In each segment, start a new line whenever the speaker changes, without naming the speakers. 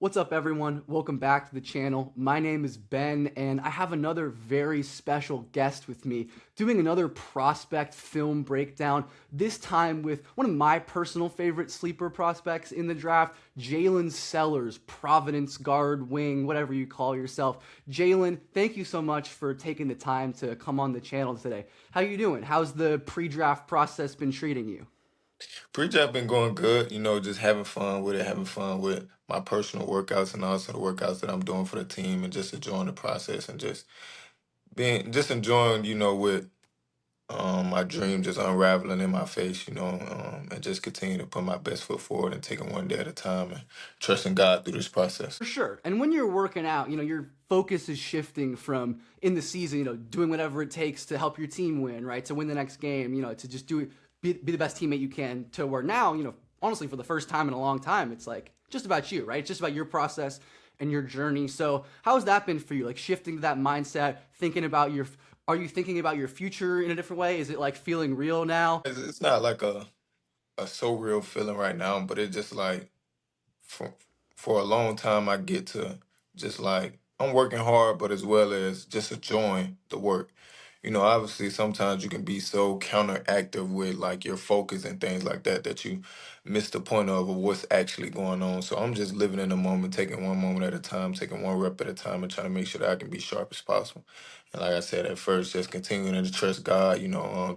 What's up, everyone? Welcome back to the channel. My name is Ben, and I have another very special guest with me doing another prospect film breakdown, this time with one of my personal favorite sleeper prospects in the draft, Jaylin Sellers, Providence guard, wing, whatever you call yourself. Jaylin, thank you so much for taking the time to come on the channel today. How you doing? How's the pre-draft process been treating you?
Pre-draft been going good, just having fun with it, having fun with my personal workouts and also the workouts that I'm doing for the team and just enjoying the process and just enjoying, with my dream just unraveling in my face, and just continue to put my best foot forward and taking one day at a time and trusting God through this process.
For sure. And when you're working out, your focus is shifting from in the season, doing whatever it takes to help your team win, right? To win the next game, to just do it, be the best teammate you can, to where now, honestly, for the first time in a long time, it's like just about you, right? It's just about your process and your journey. So, how has that been for you? Like shifting to that mindset, thinking about are you thinking about your future in a different way? Is it like feeling real now?
It's not like a so real feeling right now, but it's just like for for a long time I get to just like I'm working hard, but as well as just enjoying the work. Obviously sometimes you can be so counteractive with like your focus and things like that that you miss the point of what's actually going on. So I'm just living in the moment, taking one moment at a time, taking one rep at a time, and trying to make sure that I can be sharp as possible. And like I said at first, just continuing to trust God,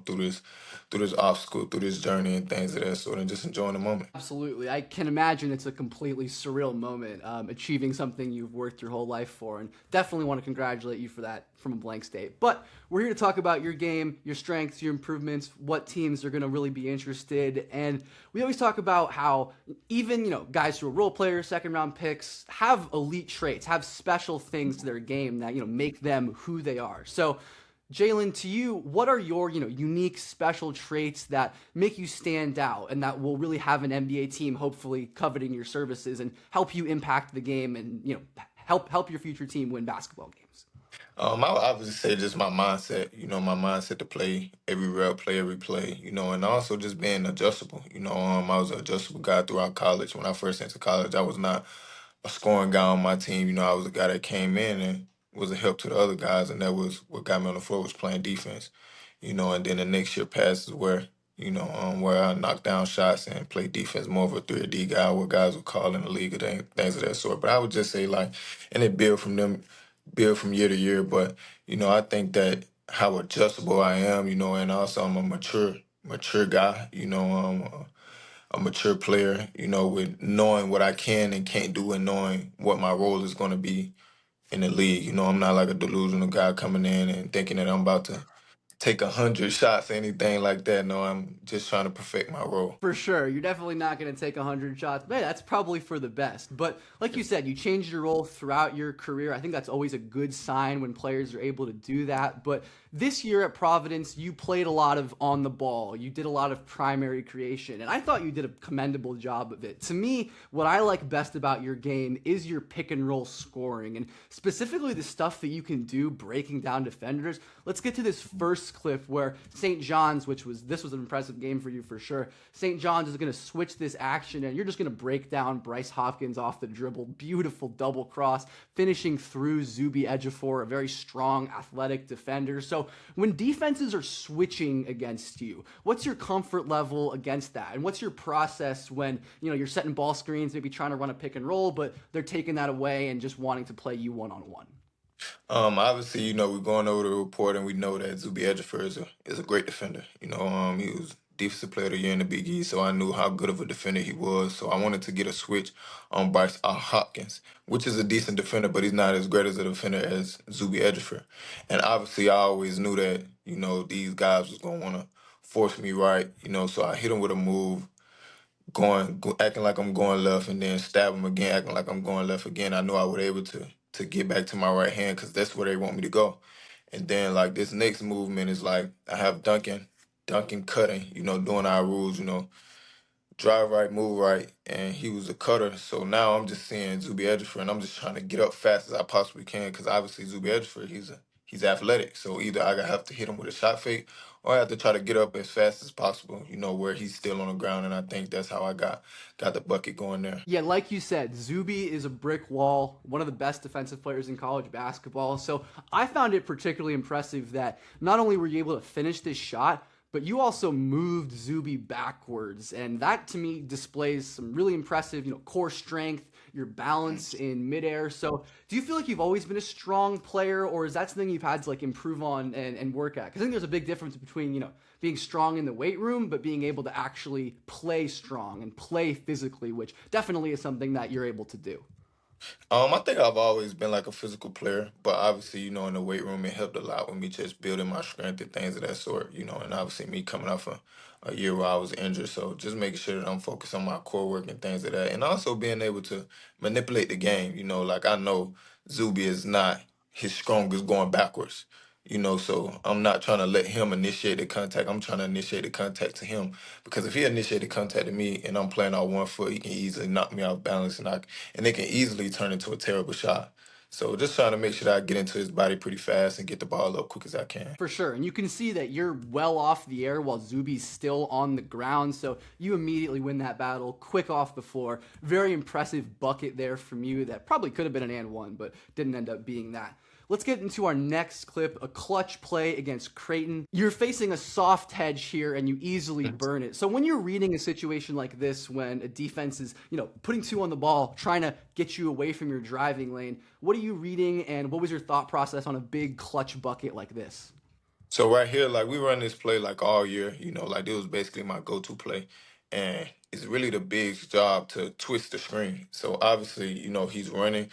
through this obstacle, through this journey and things of that sort, and just enjoying the moment.
Absolutely. I can imagine it's a completely surreal moment, achieving something you've worked your whole life for, and definitely want to congratulate you for that from a blank state. But we're here to talk about your game, your strengths, your improvements, what teams are going to really be interested. And we always talk about how even, guys who are role players, second round picks, have elite traits, have special things to their game that, make them who they are. So, Jaylin, to you, what are your unique special traits that make you stand out and that will really have an NBA team hopefully coveting your services and help you impact the game and help your future team win basketball games?
I would obviously say just my mindset, my mindset to play every rep, play every play, and also just being adjustable. I was an adjustable guy throughout college. When I first entered college, I was not a scoring guy on my team. I was a guy that came in and was a help to the other guys, and that was what got me on the floor was playing defense. And then the next year passes where I knock down shots and play defense, more of a 3D guy, what guys would call in the league, and things of that sort. But I would just say like, and it build from year to year. But I think that how adjustable I am, and also I'm a mature guy. A mature player. With knowing what I can and can't do, and knowing what my role is going to be in the league. I'm not like a delusional guy coming in and thinking that I'm about to take 100 shots or anything like that. No, I'm just trying to perfect my role.
For sure. You're definitely not going to take 100 shots. But hey, that's probably for the best. But like you said, you changed your role throughout your career. I think that's always a good sign when players are able to do that. But this year at Providence, you played a lot of on the ball. You did a lot of primary creation. And I thought you did a commendable job of it. To me, what I like best about your game is your pick and roll scoring. And specifically the stuff that you can do breaking down defenders. Let's get to this first clip where St. John's, this was an impressive game for you for sure. St. John's is going to switch this action, and you're just going to break down Bryce Hopkins off the dribble. Beautiful double cross, finishing through Zuby Ejiofor, a very strong, athletic defender. So when defenses are switching against you, what's your comfort level against that? And what's your process when you're setting ball screens, maybe trying to run a pick and roll, but they're taking that away and just wanting to play you one-on-one?
Obviously, we're going over the report and we know that Zuby Ejiofor is a great defender. He was defensive player of the year in the Big East, so I knew how good of a defender he was. So I wanted to get a switch on Bryce Hopkins, which is a decent defender, but he's not as great as a defender as Zuby Ejiofor. And obviously, I always knew that these guys was gonna want to force me right. So I hit him with a move, acting like I'm going left, and then stab him again, acting like I'm going left again. I knew I would able to get back to my right hand because that's where they want me to go. And then like this next movement is like I have Duncan cutting, doing our rules, drive right, move right, and he was a cutter. So now I'm just seeing Zuby Ejiofor, and I'm just trying to get up fast as I possibly can because obviously Zuby Ejiofor, he's athletic. So either I have to hit him with a shot fake, or I have to try to get up as fast as possible, where he's still on the ground. And I think that's how I got the bucket going there.
Yeah, like you said, Zuby is a brick wall, one of the best defensive players in college basketball. So I found it particularly impressive that not only were you able to finish this shot, but you also moved Zuby backwards. And that to me displays some really impressive, core strength, your balance in midair. So do you feel like you've always been a strong player, or is that something you've had to like improve on and work at? Because I think there's a big difference between, being strong in the weight room, but being able to actually play strong and play physically, which definitely is something that you're able to do.
I think I've always been like a physical player, but obviously, in the weight room, it helped a lot with me just building my strength and things of that sort, and obviously me coming off a year where I was injured. So just making sure that I'm focused on my core work and things of that. And also being able to manipulate the game, like I know Zuby is not his strongest going backwards. So I'm not trying to let him initiate the contact. I'm trying to initiate the contact to him because if he initiated contact to me and I'm playing on 1 foot, he can easily knock me off balance and it can easily turn into a terrible shot. So just trying to make sure that I get into his body pretty fast and get the ball up quick as I can.
For sure. And you can see that you're well off the air while Zuby's still on the ground. So you immediately win that battle, quick off the floor. Very impressive bucket there from you that probably could have been an and one, but didn't end up being that. Let's get into our next clip, a clutch play against Creighton. You're facing a soft hedge here and you easily burn it. So when you're reading a situation like this, when a defense is, putting two on the ball, trying to get you away from your driving lane, what are you reading and what was your thought process on a big clutch bucket like this?
So right here, like we run this play like all year, like it was basically my go-to play. And it's really the big's job to twist the screen. So obviously, he's running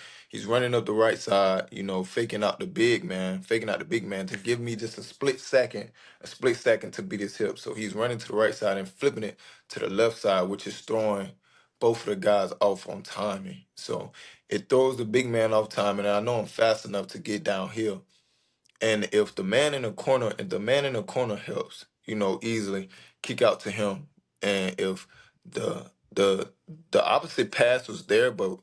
up the right side, faking out the big man to give me just a split second to beat his hip. So he's running to the right side and flipping it to the left side, which is throwing both of the guys off on timing. So it throws the big man off timing, and I know I'm fast enough to get downhill. And if the man in the corner helps, easily kick out to him. And if the the opposite pass was there, but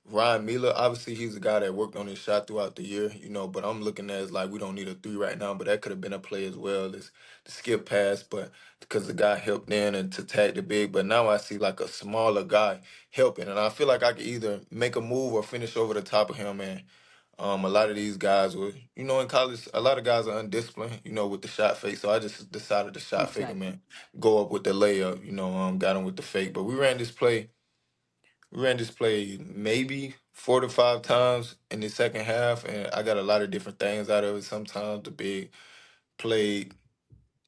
Ryan Miller, obviously he's a guy that worked on his shot throughout the year, but I'm looking at it as like we don't need a three right now, but that could have been a play as well as the skip pass, but because the guy helped in and to tag the big, but now I see like a smaller guy helping, and I feel like I could either make a move or finish over the top of him, and a lot of these guys were, in college, a lot of guys are undisciplined, with the shot fake. So I just decided to shot fake him and go up with the layup, got him with the fake. But we ran this play maybe 4 to 5 times in the second half, and I got a lot of different things out of it. Sometimes the big played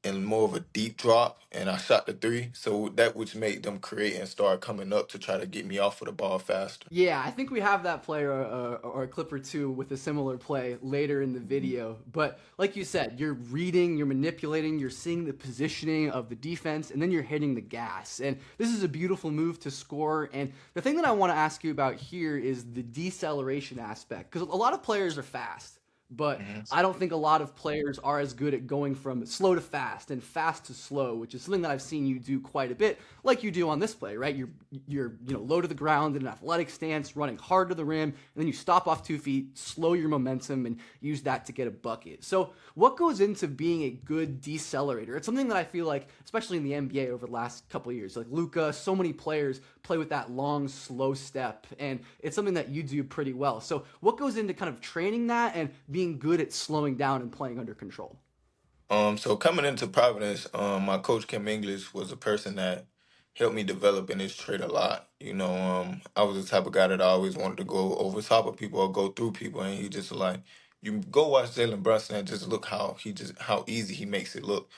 in more of a deep drop, and I shot the three. So that which made them create and start coming up to try to get me off of the ball faster.
Yeah, I think we have that play or a clip or two with a similar play later in the video. But like you said, you're reading, you're manipulating, you're seeing the positioning of the defense, and then you're hitting the gas. And this is a beautiful move to score. And the thing that I want to ask you about here is the deceleration aspect, because a lot of players are fast. But I don't think a lot of players are as good at going from slow to fast and fast to slow, which is something that I've seen you do quite a bit, like you do on this play, right? You're low to the ground in an athletic stance, running hard to the rim, and then you stop off 2 feet, slow your momentum, and use that to get a bucket. So what goes into being a good decelerator? It's something that I feel like, especially in the NBA over the last couple of years, like Luka, so many players play with that long, slow step, and it's something that you do pretty well. So what goes into kind of training that and being good at slowing down and playing under control?
So coming into Providence, my coach Kim English was a person that helped me develop in this trade a lot. I was the type of guy that I always wanted to go over top of people or go through people, and he just like, you go watch Jalen Brunson and just look how easy he makes it look.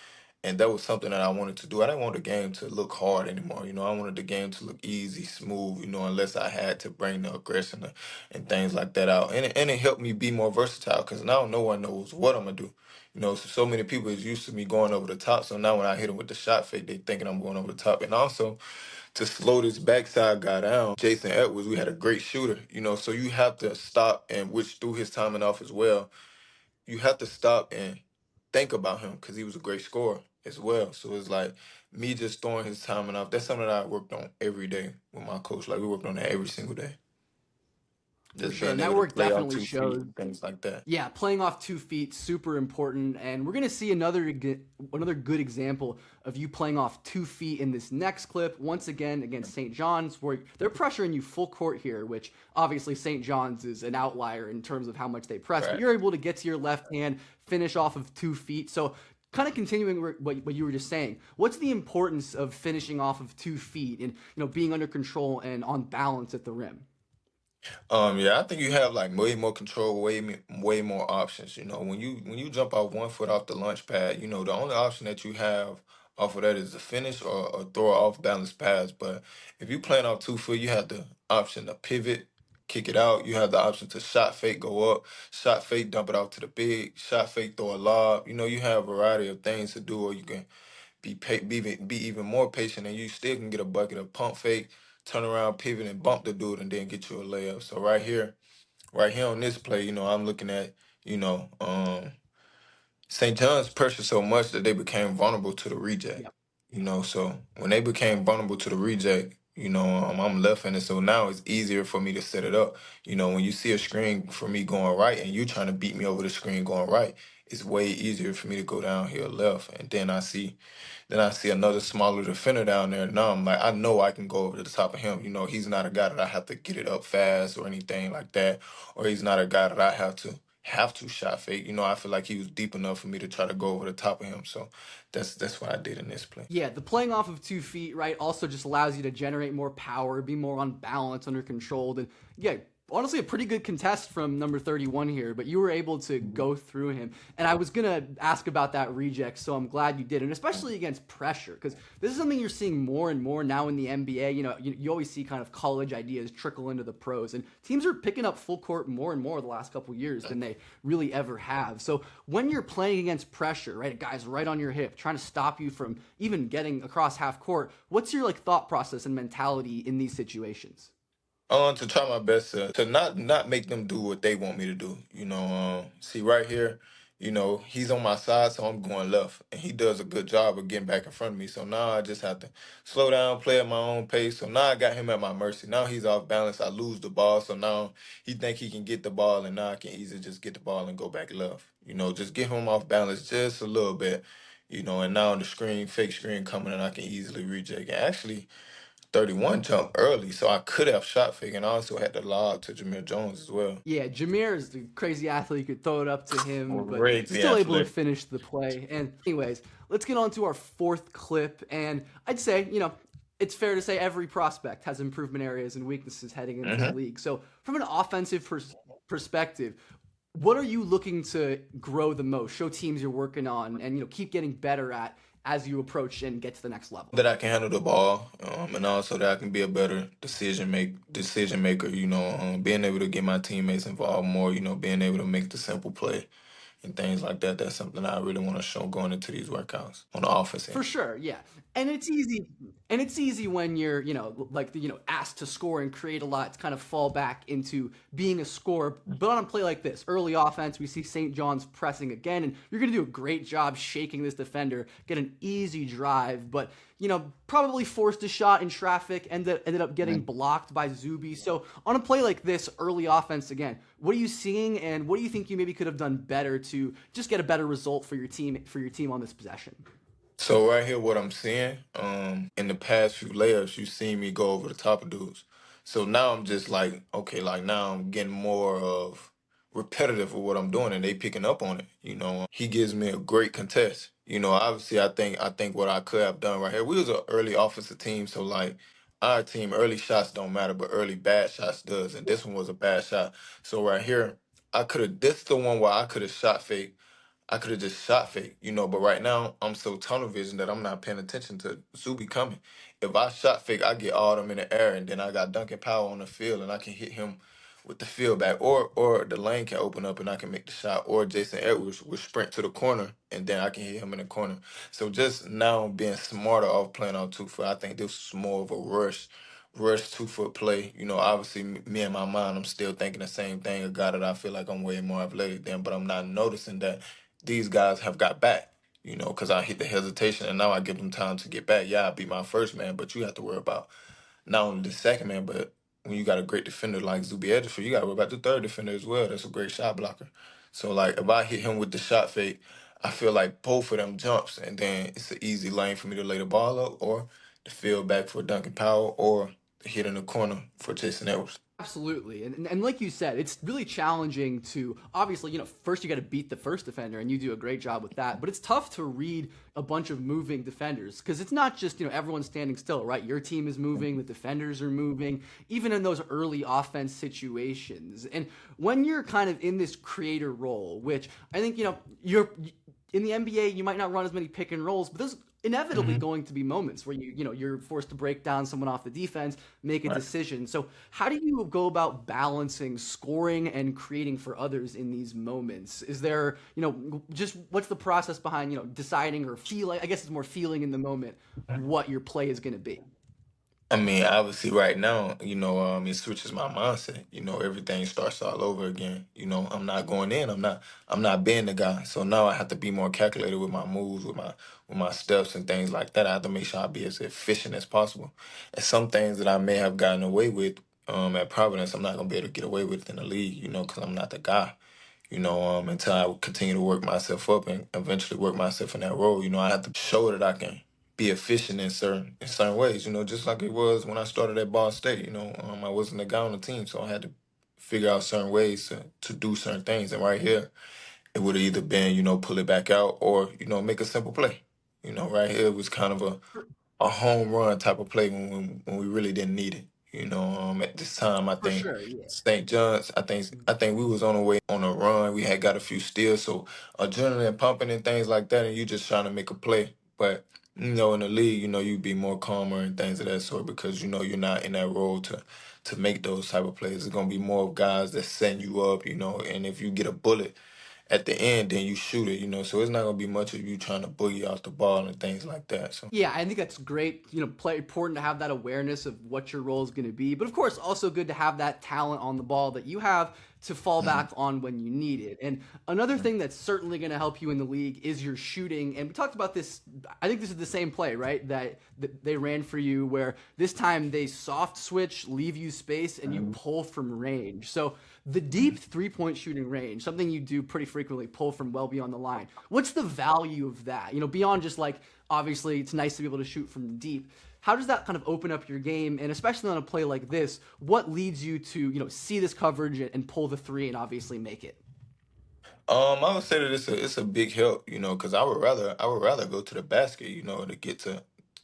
And that was something that I wanted to do. I didn't want the game to look hard anymore. I wanted the game to look easy, smooth, unless I had to bring the aggression and things like that out. And it helped me be more versatile because now no one knows what I'm going to do. So many people is used to me going over the top. So now when I hit them with the shot fake, they thinking I'm going over the top. And also to slow this backside guy down, Jason Edwards, we had a great shooter, so you have to stop, and which threw his timing off as well. You have to stop and think about him because he was a great scorer as well. So it's like me just throwing his timing off. That's something that I worked on every day with my coach. Like we worked on that every single day.
For
just
sure.
being
And that
able to
work
play off
definitely
2 feet
shows.
and things like that.
Yeah, playing off 2 feet super important, and we're gonna see another good example of you playing off 2 feet in this next clip. Once again against St. John's, where they're pressuring you full court here, which obviously St. John's is an outlier in terms of how much they press. But
Right.
you're able to get to your left hand, finish off of 2 feet. So kind of continuing what you were just saying, what's the importance of finishing off of 2 feet and being under control and on balance at the rim?
Yeah, I think you have like way more control, way more options. When you jump off 1 foot off the launch pad, the only option that you have off of that is to finish or throw an off balance pass. But if you playing off 2 foot, you have the option to pivot, kick it out. You have the option to shot fake, go up, shot fake, dump it off to the big, shot fake, throw a lob. You have a variety of things to do, or you can be even more patient, and you still can get a bucket of pump fake, turn around, pivot, and bump the dude, and then get you a layup. So right here on this play, I'm looking at, you know, St. John's pressured so much that they became vulnerable to the reject.
Yep.
So when they became vulnerable to the reject, I'm left-handed, so now it's easier for me to set it up. When you see a screen for me going right and you trying to beat me over the screen going right, it's way easier for me to go down here left. And then I see another smaller defender down there. Now I'm like, I know I can go over to the top of him. He's not a guy that I have to get it up fast or anything like that, or he's not a guy that I have to shot fake. I feel like he was deep enough for me to try to go over the top of him. So that's what I did in this play.
Yeah, the playing off of 2 feet, right, also just allows you to generate more power, be more on balance, under controlled, and yeah, honestly, a pretty good contest from number 31 here. But you were able to go through him, and I was gonna ask about that reject, so I'm glad you did, and especially against pressure, because this is something you're seeing more and more now in the NBA. You always see kind of college ideas trickle into the pros, and teams are picking up full court more and more the last couple years than they really ever have. So when you're playing against pressure, right, a guy's right on your hip, trying to stop you from even getting across half court, what's your thought process and mentality in these situations?
To try my best to not make them do what they want me to do. See right here, he's on my side, so I'm going left, and he does a good job of getting back in front of me. So now I just have to slow down, play at my own pace. So now I got him at my mercy. Now he's off balance. I lose the ball, so now he think he can get the ball, and now I can easily just get the ball and go back left. Just get him off balance just a little bit. And now the fake screen coming, and I can easily reject. And actually, 31 jump early, so I could have shot fake and also had the lob to Jameer Jones as well.
Yeah, Jameer is the crazy athlete. You could throw it up to him, but
Crazy
still able to
athlete.
finish the play. And anyways, let's get on to our fourth clip. And I'd say, it's fair to say every prospect has improvement areas and weaknesses heading into the
hmm
league. So from an offensive perspective, what are you looking to grow the most? Show teams you're working on, and keep getting better at as you approach and get to the next level.
That I can handle the ball, and also that I can be a better decision maker. Being able to get my teammates involved more. Being able to make the simple play and things like that. That's something I really want to show going into these workouts on the offense
For
end.
sure, yeah. And it's easy when you're, asked to score and create a lot to kind of fall back into being a scorer. But on a play like this, early offense, we see St. John's pressing again, and you're going to do a great job shaking this defender, get an easy drive, but probably forced a shot in traffic, ended up getting blocked by Zuby. So on a play like this, early offense again, what are you seeing, and what do you think you maybe could have done better to just get a better result for your team on this possession?
So right here, what I'm seeing, in the past few layups, you've seen me go over the top of dudes. So now I'm just like, okay, like now I'm getting more of repetitive of what I'm doing, and they picking up on it. He gives me a great contest. Obviously, I think what I could have done right here. We was an early offensive team, so like our team, early shots don't matter, but early bad shots does, and this one was a bad shot. So right here, I could have. This the one where I could have shot fake. I could have just shot fake, but right now I'm so tunnel vision that I'm not paying attention to Zuby coming. If I shot fake, I get all them in the air, and then I got Duncan Powell on the field, and I can hit him with the field back, or the lane can open up and I can make the shot, or Jason Edwards will sprint to the corner, and then I can hit him in the corner. So just now being smarter off playing on 2 foot, I think this was more of a rush 2 foot play. Obviously me in my mind, I'm still thinking the same thing. A guy that I feel like I'm way more athletic than, but I'm not noticing that these guys have got back, because I hit the hesitation and now I give them time to get back. Yeah, I beat my first man, but you have to worry about not only the second man, but when you got a great defender like Zubiedra, you got to worry about the third defender as well. That's a great shot blocker. So like if I hit him with the shot fake, I feel like both of them jumps, and then it's an easy lane for me to lay the ball up, or the field back for Duncan Powell, or the hit in the corner for Jason Edwards.
Absolutely. And like you said, it's really challenging to obviously, first you got to beat the first defender, and you do a great job with that. But it's tough to read a bunch of moving defenders because it's not just, everyone standing still, right? Your team is moving, the defenders are moving, even in those early offense situations. And when you're kind of in this creator role, which I think, you're in the NBA, you might not run as many pick and rolls, but there's inevitably
Hmm.
going to be moments where you're forced to break down someone off the defense, make a
Right.
decision. So how do you go about balancing scoring and creating for others in these moments? Is there, just what's the process behind, deciding or feeling, I guess it's more feeling in the moment what your play is going to be?
I mean, obviously, right now, it switches my mindset. Everything starts all over again. I'm not going in. I'm not being the guy. So now I have to be more calculated with my moves, with my steps and things like that. I have to make sure I be as efficient as possible. And some things that I may have gotten away with, at Providence, I'm not gonna be able to get away with in the league. Because I'm not the guy. Until I continue to work myself up and eventually work myself in that role. I have to show that I can be efficient in certain ways. Just like it was when I started at Ball State. I wasn't the guy on the team, so I had to figure out certain ways to do certain things. And right here, it would have either been pull it back out or make a simple play. Right here was kind of a home run type of play when we really didn't need it. At this time, I
For
think
sure, yeah.
St. John's. I think we was on the way on a run. We had got a few steals, so adrenaline pumping and things like that, and you just trying to make a play. But in the league, you'd be more calmer and things of that sort because you're not in that role to make those type of plays. It's gonna be more of guys that setting you up, and if you get a bullet at the end, then you shoot it. So it's not gonna be much of you trying to boogie off the ball and things like that. So.
Yeah, I think that's great. Play important to have that awareness of what your role is going to be, but of course, also good to have that talent on the ball that you have to fall
Mhm.
back on when you need it. And another
Mhm.
thing that's certainly going to help you in the league is your shooting. And we talked about this. I think this is the same play, right? That they ran for you, where this time they soft switch, leave you space, and you
Mhm.
pull from range. So the
Mhm.
deep 3 point shooting range, something you do pretty frequently, pull from well beyond the line. What's the value of that? Beyond just like obviously it's nice to be able to shoot from deep. How does that kind of open up your game, and especially on a play like this, what leads you to see this coverage and pull the three and obviously make it?
I would say that it's a big help, because I would rather go to the basket,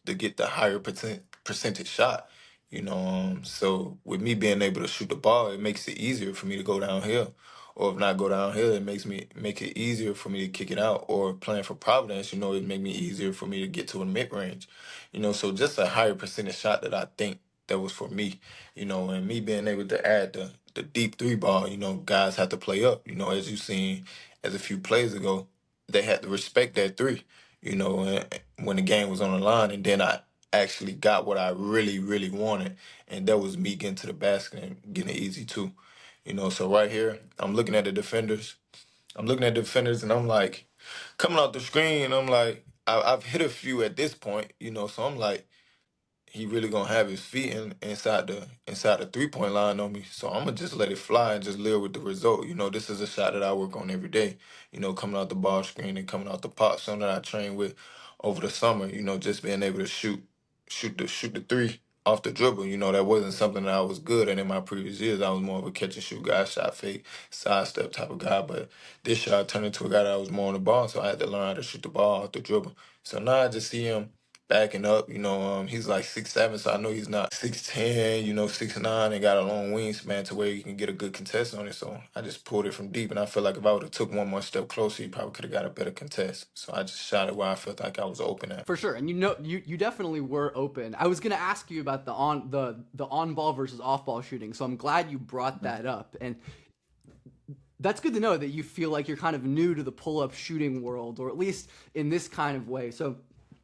to get the higher percentage shot, So with me being able to shoot the ball, it makes it easier for me to go downhill, or if not go downhill, it make it easier for me to kick it out. Or playing for Providence, it make me easier for me to get to a mid range, So just a higher percentage shot that I think that was for me, and me being able to add the deep three ball, guys have to play up, as you seen as a few plays ago, they had to respect that three, when the game was on the line. And then I actually got what I really, really wanted. And that was me getting to the basket and getting it easy too. So right here, I'm looking at the defenders. I'm looking at the defenders and I'm like, coming out the screen, I'm like, I've hit a few at this point, so I'm like, he really gonna have his feet inside the 3 point line on me. So I'm gonna just let it fly and just live with the result. This is a shot that I work on every day. Coming out the ball screen and coming out the pop, something that I train with over the summer. Just being able to shoot the three off the dribble. That wasn't something that I was good at in my previous years. I was more of a catch and shoot guy, shot fake, sidestep type of guy. But this year I turned into a guy that was more on the ball, so I had to learn how to shoot the ball off the dribble. So now I just see him backing up. He's like 6'7", so I know he's not 6'10", 6'9", and got a long wingspan to where you can get a good contest on it. So I just pulled it from deep, and I feel like if I would have took one more step closer, he probably could have got a better contest. So I just shot it where I felt like I was open at.
For sure, and you definitely were open. I was gonna ask you about the on ball versus off ball shooting, so I'm glad you brought that up. And that's good to know that you feel like you're kind of new to the pull up shooting world, or at least in this kind of way. So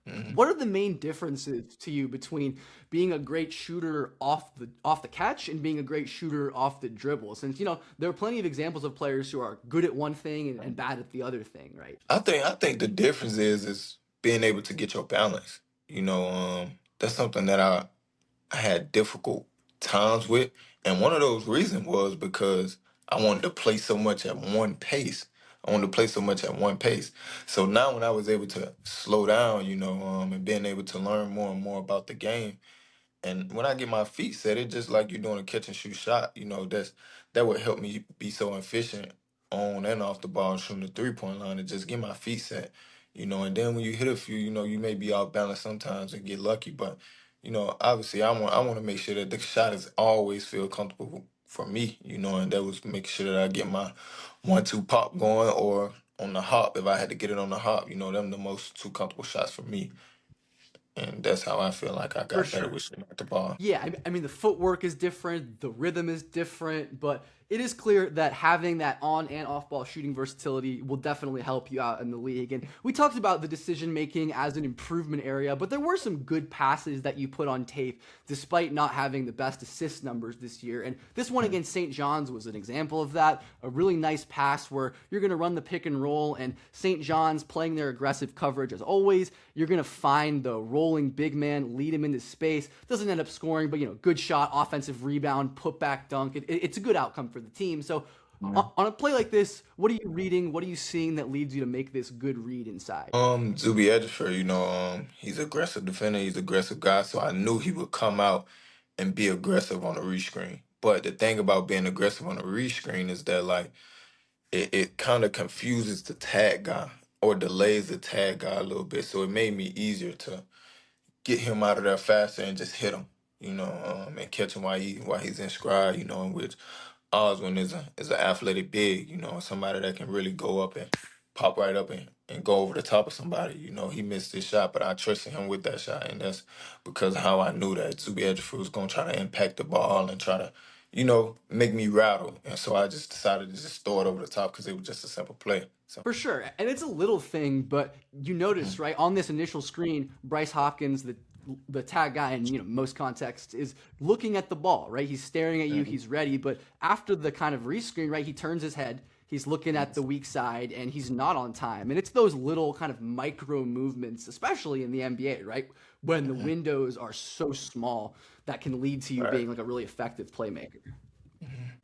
Mhm.
what are the main differences to you between being a great shooter off the catch and being a great shooter off the dribble? Since there are plenty of examples of players who are good at one thing and bad at the other thing, right?
I think the difference is being able to get your balance. That's something that I had times with. And one of those reasons was because I wanted to play so much at one pace. I wanted to play so much at one pace. So now when I was able to slow down, and being able to learn more and more about the game, and when I get my feet set, it's just like you're doing a catch and shoot shot. That would help me be so efficient on and off the ball, shooting the 3-point line, and just get my feet set. And then when you hit a few, you may be off balance sometimes and get lucky, but obviously I want to make sure that the shot is always feel comfortable for me. And that was making sure that I get my 1-2 pop going, or on the hop if I had to get it on the hop. Them the most two comfortable shots for me, and that's how I feel like I
For
got better
sure.
with shooting at the ball.
Yeah, I mean, the footwork is different, the rhythm is different, but it is clear that having that on and off ball shooting versatility will definitely help you out in the league. And we talked about the decision making as an improvement area, but there were some good passes that you put on tape despite not having the best assist numbers this year. And this one against St. John's was an example of that. A really nice pass where you're going to run the pick and roll, and St. John's playing their aggressive coverage as always. You're going to find the rolling big man, lead him into space. Doesn't end up scoring, but good shot, offensive rebound, put back dunk. It's a good outcome for the team. So on a play like this, what are you reading? What are you seeing that leads you to make this good read inside?
Zuby Edgefer, he's aggressive defender, he's aggressive guy, so I knew he would come out and be aggressive on the rescreen. But the thing about being aggressive on the rescreen is that like it kind of confuses the tag guy or delays the tag guy a little bit. So it made me easier to get him out of there faster and just hit him, and catch him while he's in stride, in which Oswin is an athletic big, somebody that can really go up and pop right up and go over the top of somebody. He missed his shot, but I trusted him with that shot, and that's because how I knew that Zubi Ejiofor was gonna try to impact the ball and try to, make me rattle. And so I just decided to just throw it over the top because it was just a simple play. So
For sure. And it's a little thing, but you notice, right, on this initial screen, Bryce Hopkins, the tag guy in most contexts, is looking at the ball, right? He's staring at you, he's ready, but after the kind of rescreen, right, he turns his head, he's looking at the weak side, and he's not on time. And it's those little kind of micro movements, especially in the NBA, right, when the windows are so small, that can lead to you
right.
being like a really effective playmaker.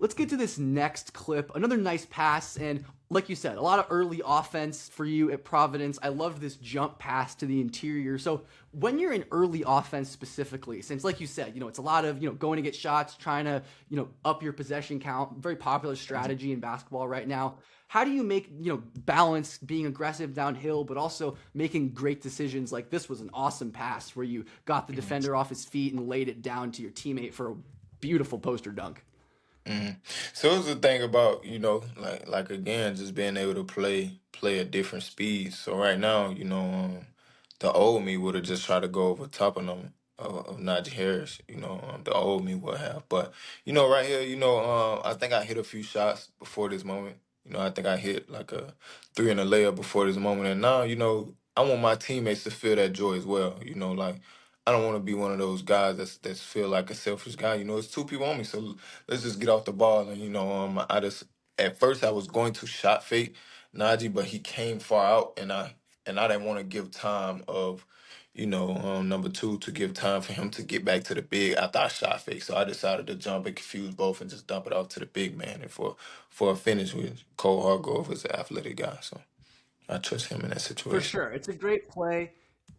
Let's get to this next clip. Another nice pass, and like you said, a lot of early offense for you at Providence. I love this jump pass to the interior. So when you're in early offense specifically, since like you said, it's a lot of, going to get shots, trying to, up your possession count, very popular strategy in basketball right now. How do you make, balance being aggressive downhill, but also making great decisions? Like this was an awesome pass where you got the defender off his feet and laid it down to your teammate for a beautiful poster dunk.
hmm So it's the thing about, like again, just being able to play at different speeds. So right now, the old me would have just tried to go over top of them of Najee Harris. The old me would have. But right here, I think I hit a few shots before this moment. I think I hit like a three in a layup before this moment, and now, I want my teammates to feel that joy as well. Like I don't want to be one of those guys that's feel like a selfish guy. It's two people on me, so let's just get off the ball. And I just at first I was going to shot fake Najee, but he came far out, and I didn't want to give time of number two to give time for him to get back to the big after I shot fake. So I decided to jump and confuse both and just dump it off to the big man, and for a finish with Cole Hargrove as an athletic guy. So I trust him in that
For
situation.
sure. It's a great play.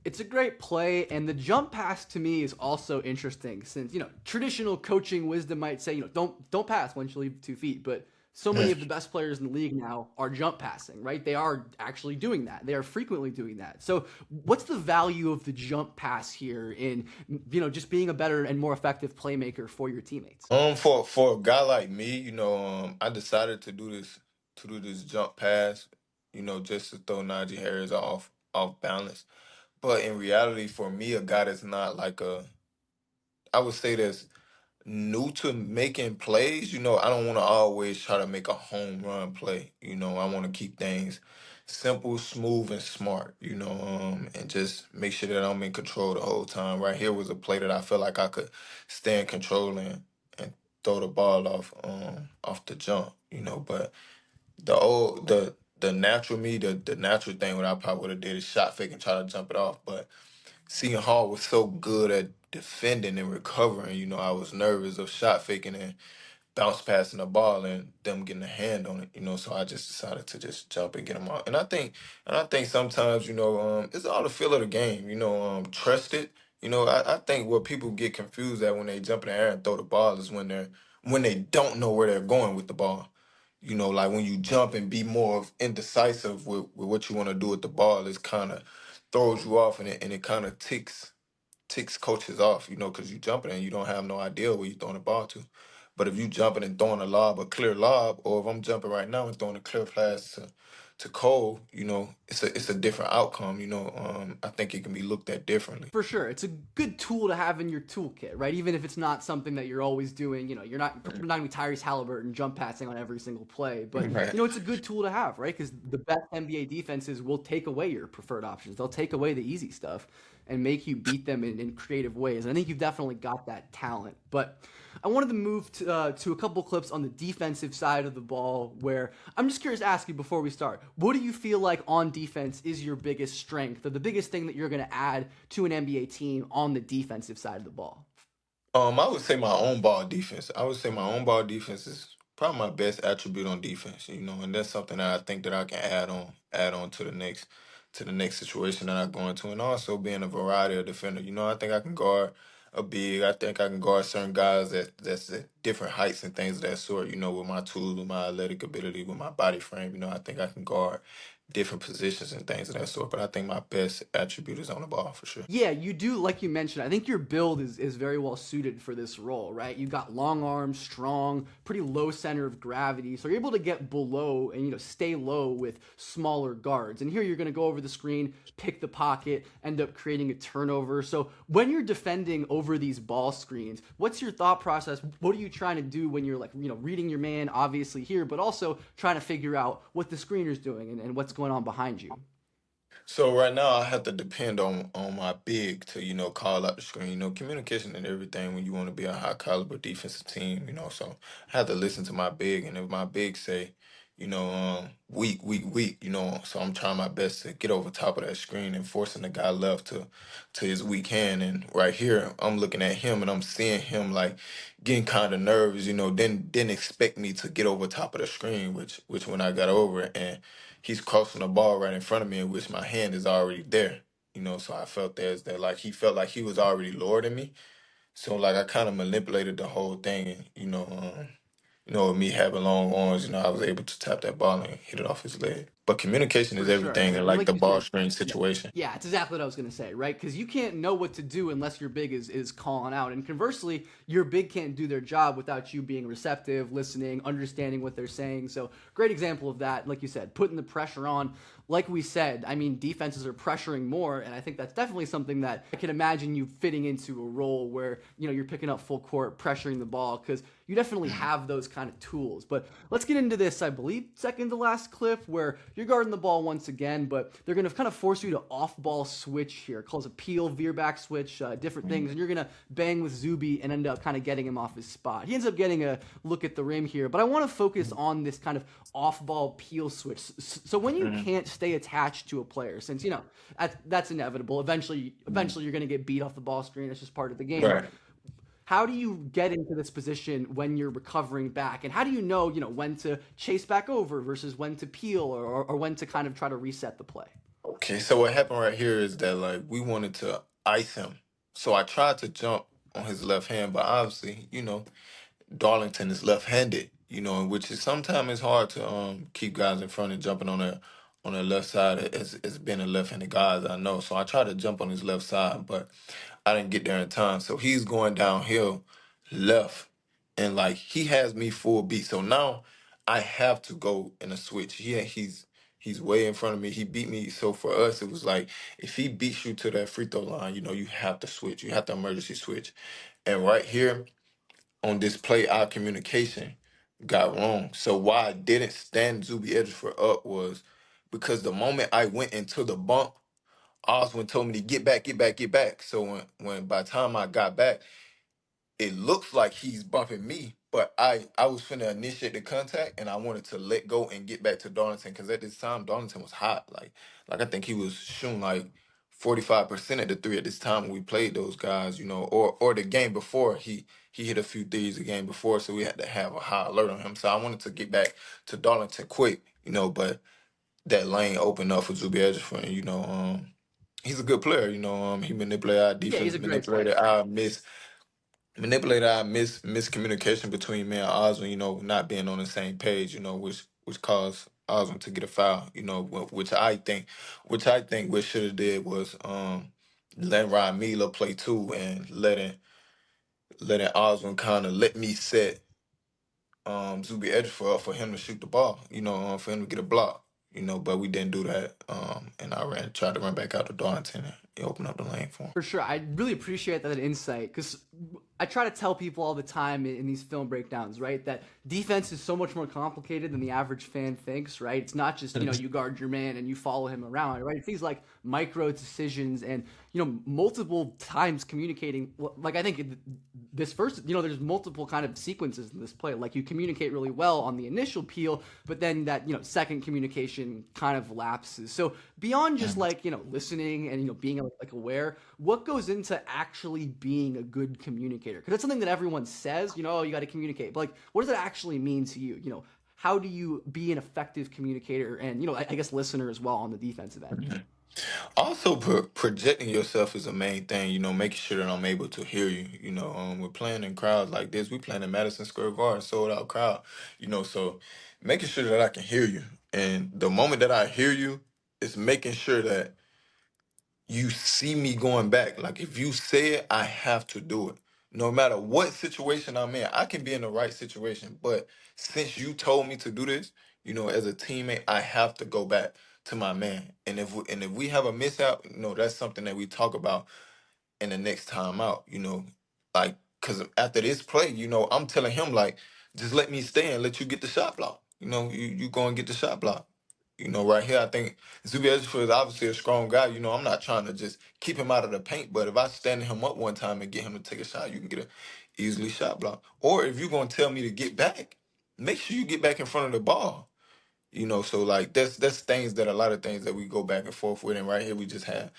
It's a great play, and the jump pass to me is also interesting since traditional coaching wisdom might say don't pass once you leave 2 feet, but so many of the best players in the league now are jump passing, right? They are actually doing that. They are frequently doing that. So, what's the value of the jump pass here in just being a better and more effective playmaker for your teammates?
For a guy like me, I decided to do this jump pass, just to throw Najee Harris off balance. But in reality, for me, a guy that's not like I would say that's new to making plays, I don't want to always try to make a home run play. I want to keep things simple, smooth, and smart, and just make sure that I'm in control the whole time. Right here was a play that I feel like I could stay in control and throw the ball off the jump, but the natural me, the natural thing what I probably would have did is shot fake and try to jump it off. But Seton Hall was so good at defending and recovering. I was nervous of shot faking and bounce passing the ball and them getting a hand on it. So I just decided to just jump and get them out. And I think sometimes, it's all the feel of the game. Trust it. I think what people get confused at when they jump in the air and throw the ball is when they don't know where they're going with the ball. Like when you jump and be more of indecisive with what you want to do with the ball, it kind of throws you off, and it kind of ticks coaches off, because you jumping and you don't have no idea where you're throwing the ball to. But if you jumping and throwing a lob, a clear lob, or if I'm jumping right now and throwing a clear pass to Cole, it's a different outcome. I think it can be looked at differently.
For sure, it's a good tool to have in your toolkit, right? Even if it's not something that you're always doing, you're not gonna be Tyrese Halliburton jump passing on every single play, but
Right.
it's a good tool to have, right? Because the best NBA defenses will take away your preferred options. They'll take away the easy stuff and make you beat them in creative ways. And I think you've definitely got that talent. But I wanted to move to a couple clips on the defensive side of the ball where I'm just curious to ask you before we start, what do you feel like on defense is your biggest strength or the biggest thing that you're going to add to an NBA team on the defensive side of the ball?
I would say my own ball defense. I would say my own ball defense is probably my best attribute on defense, and that's something that I think that I can add on to the next situation that I go into, and also being a variety of defender. I think I can guard a big. I think I can guard certain guys that's at different heights and things of that sort. With my tools, with my athletic ability, with my body frame. I think I can guard different positions and things of that sort. But I think my best attribute is on the ball for sure.
Yeah, you do, like you mentioned. I think your build is very well suited for this role, right? You've got long arms, strong, pretty low center of gravity, so you're able to get below and stay low with smaller guards. And here you're going to go over the screen, pick the pocket, end up creating a turnover. So when you're defending over these ball screens, what's your thought process? What are you trying to do when you're like reading your man, obviously here, but also trying to figure out what the screener's doing and what's going on behind you?
So right now I have to depend on my big to call out the screen. Communication and everything when you want to be a high caliber defensive team. So I have to listen to my big, and if my big say, weak, weak, weak. So I'm trying my best to get over top of that screen and forcing the guy left to his weak hand. And right here I'm looking at him and I'm seeing him like getting kind of nervous. Didn't expect me to get over top of the screen, which when I got over it, and he's crossing the ball right in front of me, in which my hand is already there. So I felt there's that like he felt like he was already lower than me. So like I kind of manipulated the whole thing, and with me having long arms, I was able to tap that ball and hit it off his leg. But communication
For
is
sure.
everything, and
And
like
like
the
you
ball
said,
screen
yeah.
situation.
Yeah, it's exactly what I was going to say, right? Because you can't know what to do unless your big is calling out. And conversely, your big can't do their job without you being receptive, listening, understanding what they're saying. So, great example of that, like you said, putting the pressure on. Like we said, I mean, defenses are pressuring more. And I think that's definitely something that I can imagine you fitting into a role where, you're picking up full court, pressuring the ball, because you definitely have those kind of tools. But let's get into this, I believe, second to last clip where you're guarding the ball once again, but they're going to kind of force you to off-ball switch here. It calls a peel, veer back switch, different things, and you're going to bang with Zuby and end up kind of getting him off his spot. He ends up getting a look at the rim here, but I want to focus on this kind of off-ball peel switch. So when you can't stay attached to a player, since that's inevitable. Eventually you're going to get beat off the ball screen. It's just part of the game.
Right.
How do you get into this position when you're recovering back, and how do you know when to chase back over versus when to peel or when to kind of try to reset the play?
Okay, so what happened right here is that like we wanted to ice him. So I tried to jump on his left hand, but obviously, Darlington is left-handed, which is sometimes it's hard to keep guys in front and jumping on the left side as being a left-handed guy, as I know. So I tried to jump on his left side, but I didn't get there in time. So he's going downhill left, and like he has me full beat. So now I have to go in a switch. He's way in front of me. He beat me. So for us, it was like if he beats you to that free throw line, you have to switch. You have to emergency switch. And right here on this play, our communication got wrong. So why I didn't stand Zuby Edgeworth up was because the moment I went into the bump, Oswin told me to get back, get back, get back. So when by the time I got back, it looks like he's bumping me, but I was finna initiate the contact and I wanted to let go and get back to Darlington because at this time Darlington was hot. Like I think he was shooting like 45% at the three at this time when we played those guys, or the game before he hit a few threes the game before, so we had to have a high alert on him. So I wanted to get back to Darlington quick, but that lane opened up for Zuby Ejiofor, and he's a good player, he manipulated our
Yeah, he's
defense,
a great player.
manipulated our miscommunication between me and Oswin, not being on the same page, which caused Oswin to get a foul, which I think we should have did was letting Ryan Mila play too and letting Oswin kind of let me set Zuby Ejiofor up for him to shoot the ball, for him to get a block, but we didn't do that. And I tried to run back out to Darlington and it opened up the lane for him.
For sure. I really appreciate that insight because I try to tell people all the time in these film breakdowns, right, that defense is so much more complicated than the average fan thinks, right? It's not just, you guard your man and you follow him around, right? It's things like micro decisions and, multiple times communicating. Like, I think this first, there's multiple kind of sequences in this play. Like, you communicate really well on the initial peel, but then that, second communication kind of lapses. So beyond just like, listening and, being like aware, what goes into actually being a good communicator? Because that's something that everyone says, oh, you got to communicate. But like, what does it actually mean to you? How do you be an effective communicator and, I guess listener as well on the defensive end?
Also, projecting yourself is a main thing. Making sure that I'm able to hear you. We're playing in crowds like this. We playing in Madison Square Garden, sold out crowd. So making sure that I can hear you, and the moment that I hear you, is making sure that you see me going back. Like if you say it, I have to do it. No matter what situation I'm in, I can be in the right situation, but since you told me to do this, as a teammate, I have to go back to my man. And if we have a mishap, that's something that we talk about in the next time out. Like because after this play, I'm telling him like, just let me stay and let you get the shot block. You go and get the shot block. Right here, I think Zuby Ejiofor is obviously a strong guy. I'm not trying to just keep him out of the paint, but if I stand him up one time and get him to take a shot, you can get a easily shot block. Or if you're gonna tell me to get back, make sure you get back in front of the ball. So like that's things that a lot of things that we go back and forth with, and right here we just had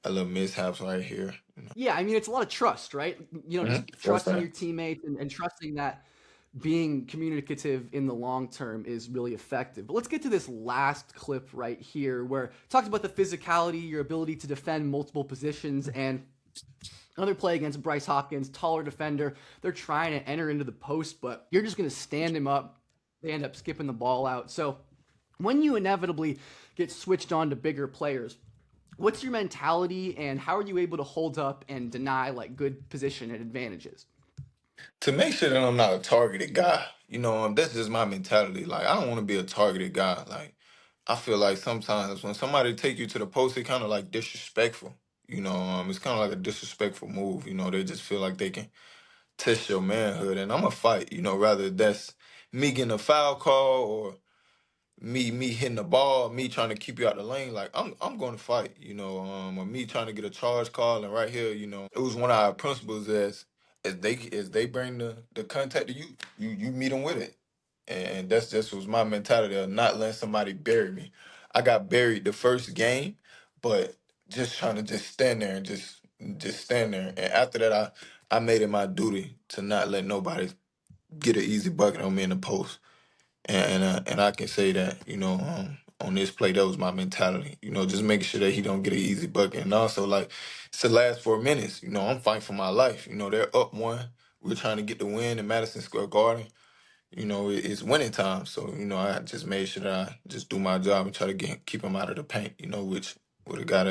a little mishaps right here.
Yeah, I mean, it's a lot of trust, right? Just
What's
trusting
that?
your teammates and trusting that being communicative in the long term is really effective. But let's get to this last clip right here where it talks about the physicality, your ability to defend multiple positions, and another play against Bryce Hopkins, taller defender. They're trying to enter into the post, but you're just going to stand him up. They end up skipping the ball out. So when you inevitably get switched on to bigger players, what's your mentality and how are you able to hold up and deny like good position and advantages?
To make sure that I'm not a targeted guy, that's just my mentality. Like I don't want to be a targeted guy. Like I feel like sometimes when somebody take you to the post, it kind of like disrespectful. It's kind of like a disrespectful move. They just feel like they can test your manhood, and I'm a fight. Rather that's me getting a foul call or me hitting the ball, me trying to keep you out the lane. Like I'm going to fight. Or me trying to get a charge call, and right here, it was one of our principles as they bring the contact to you, you meet them with it. And that's just was my mentality of not letting somebody bury me. I got buried the first game, but just trying to just stand there and just stand there. And after that, I made it my duty to not let nobody get an easy bucket on me in the post. And I can say that on this play that was my mentality. Just making sure that he don't get an easy bucket, and also like it's the last 4 minutes. I'm fighting for my life. They're up one. We're trying to get the win in Madison Square Garden. It's winning time. So I just made sure that I just do my job and try to keep him out of the paint. Which would have got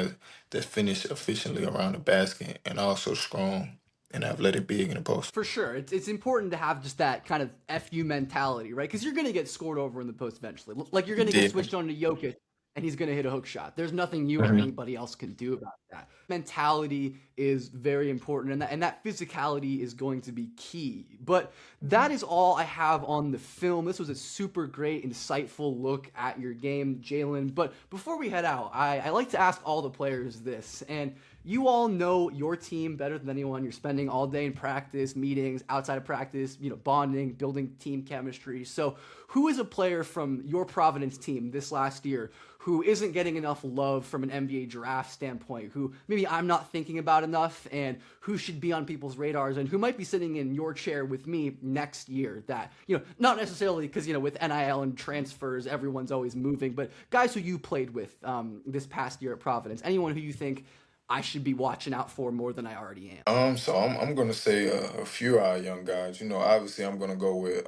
that finish efficiently around the basket and also strong and athletic big in the post.
For sure. It's important to have just that kind of FU mentality, right? Because you're going to get scored over in the post eventually. Like you're going to get
Yeah.
switched on to Jokic and he's going to hit a hook shot. There's nothing you or
Mhm.
anybody else can do about that. Mentality is very important and that physicality is going to be key. But that is all I have on the film. This was a super great, insightful look at your game, Jaylin. But before we head out, I like to ask all the players this. And you all know your team better than anyone. You're spending all day in practice, meetings, outside of practice, bonding, building team chemistry. So who is a player from your Providence team this last year who isn't getting enough love from an NBA draft standpoint, who maybe I'm not thinking about enough, and who should be on people's radars, and who might be sitting in your chair with me next year. That, not necessarily because, with NIL and transfers, everyone's always moving, but guys who you played with this past year at Providence. Anyone who you think I should be watching out for more than I already am.
So I'm gonna say a few of our young guys. Obviously I'm gonna go with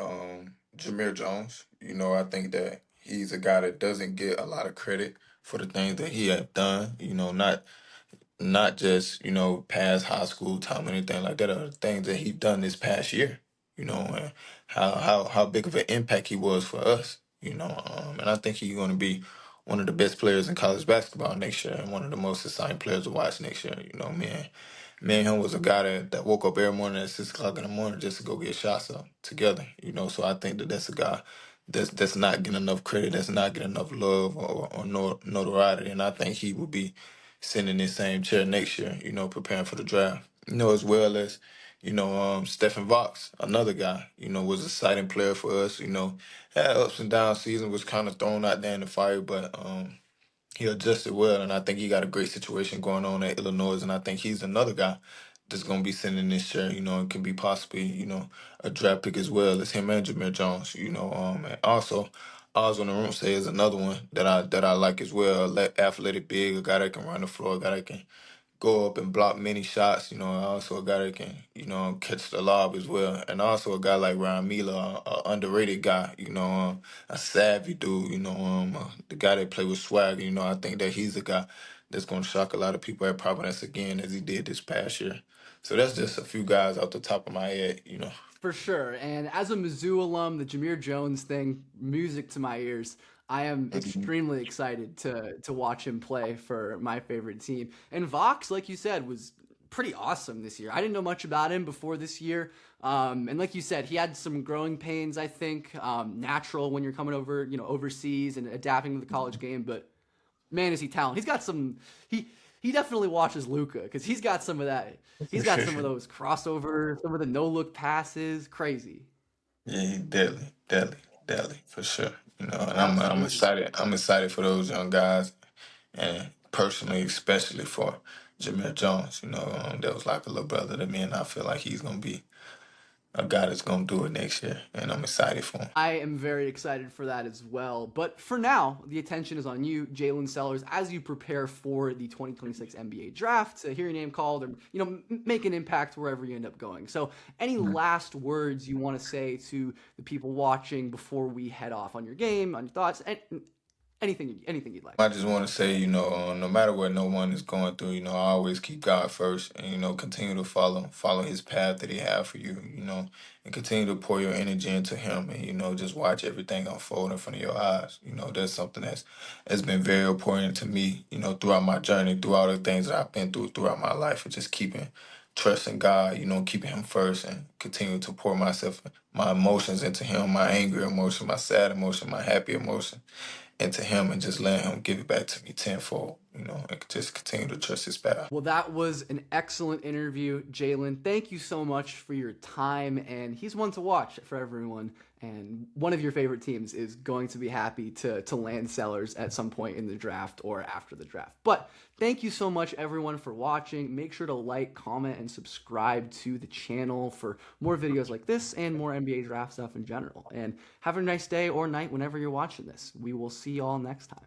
Jameer Jones. I think that he's a guy that doesn't get a lot of credit for the things that he had done. Not just past high school time or anything like that, are the things that he done this past year. And how big of an impact he was for us. And I think he's going to be one of the best players in college basketball next year, and one of the most exciting players to watch next year. Me and him was a guy that woke up every morning at 6 o'clock in the morning just to go get shots up together. So I think that that's a guy that's not getting enough credit, that's not getting enough love or notoriety, and I think he will be sitting in this same chair next year, preparing for the draft. As well as, Stephen Vox, another guy, was a exciting player for us, had ups and downs season, was kind of thrown out there in the fire, but he adjusted well, and I think he got a great situation going on at Illinois, and I think he's another guy that's going to be sitting in this chair, and can be possibly, a draft pick as well as him and Jameer Jones, and also Oz on the room say is another one that I like as well, athletic big, a guy that can run the floor, a guy that can go up and block many shots. Also a guy that can, catch the lob as well. And also a guy like Ryan Miller, a underrated guy, a savvy dude, the guy that play with swag. I think that he's a guy that's going to shock a lot of people at Providence again as he did this past year. So that's just a few guys off the top of my head.
For sure. And as a Mizzou alum, the Jameer Jones thing, music to my ears. I am extremely excited to watch him play for my favorite team. And Vox, like you said, was pretty awesome this year. I didn't know much about him before this year. And like you said, he had some growing pains, I think, natural when you're coming over, overseas and adapting to the college game. But man, is he talented. He's got some he definitely watches Luca because he's got some of that. He's got some of those crossovers, some of the no look passes, crazy.
Yeah, he deadly for sure. And I'm
Absolutely.
excited. I'm excited for those young guys, and personally, especially for Jameer Jones. That was like a little brother to me, and I feel like he's gonna be a guy that's gonna do it next year, and I'm excited for him.
I am very excited for that as well. But for now, the attention is on you, Jaylin Sellers, as you prepare for the 2026 NBA draft to hear your name called or, make an impact wherever you end up going. So any last words you want to say to the people watching before we head off on your game, on your thoughts, and anything you'd like.
I just want to say, no matter what no one is going through, I always keep God first, and continue to follow His path that He have for you, and continue to pour your energy into Him, and just watch everything unfold in front of your eyes. That's something that's been very important to me, throughout my journey, through all the things that I've been through throughout my life, and just keeping trusting God, keeping Him first, and continue to pour my emotions into Him, my angry emotion, my sad emotion, my happy emotion into Him, and just let Him give it back to me tenfold, and just continue to trust His path.
Well, that was an excellent interview, Jaylin. Thank you so much for your time. And he's one to watch for everyone. And one of your favorite teams is going to be happy to land Sellers at some point in the draft or after the draft. But thank you so much, everyone, for watching. Make sure to like, comment, and subscribe to the channel for more videos like this and more NBA draft stuff in general. And have a nice day or night whenever you're watching this. We will see you all next time.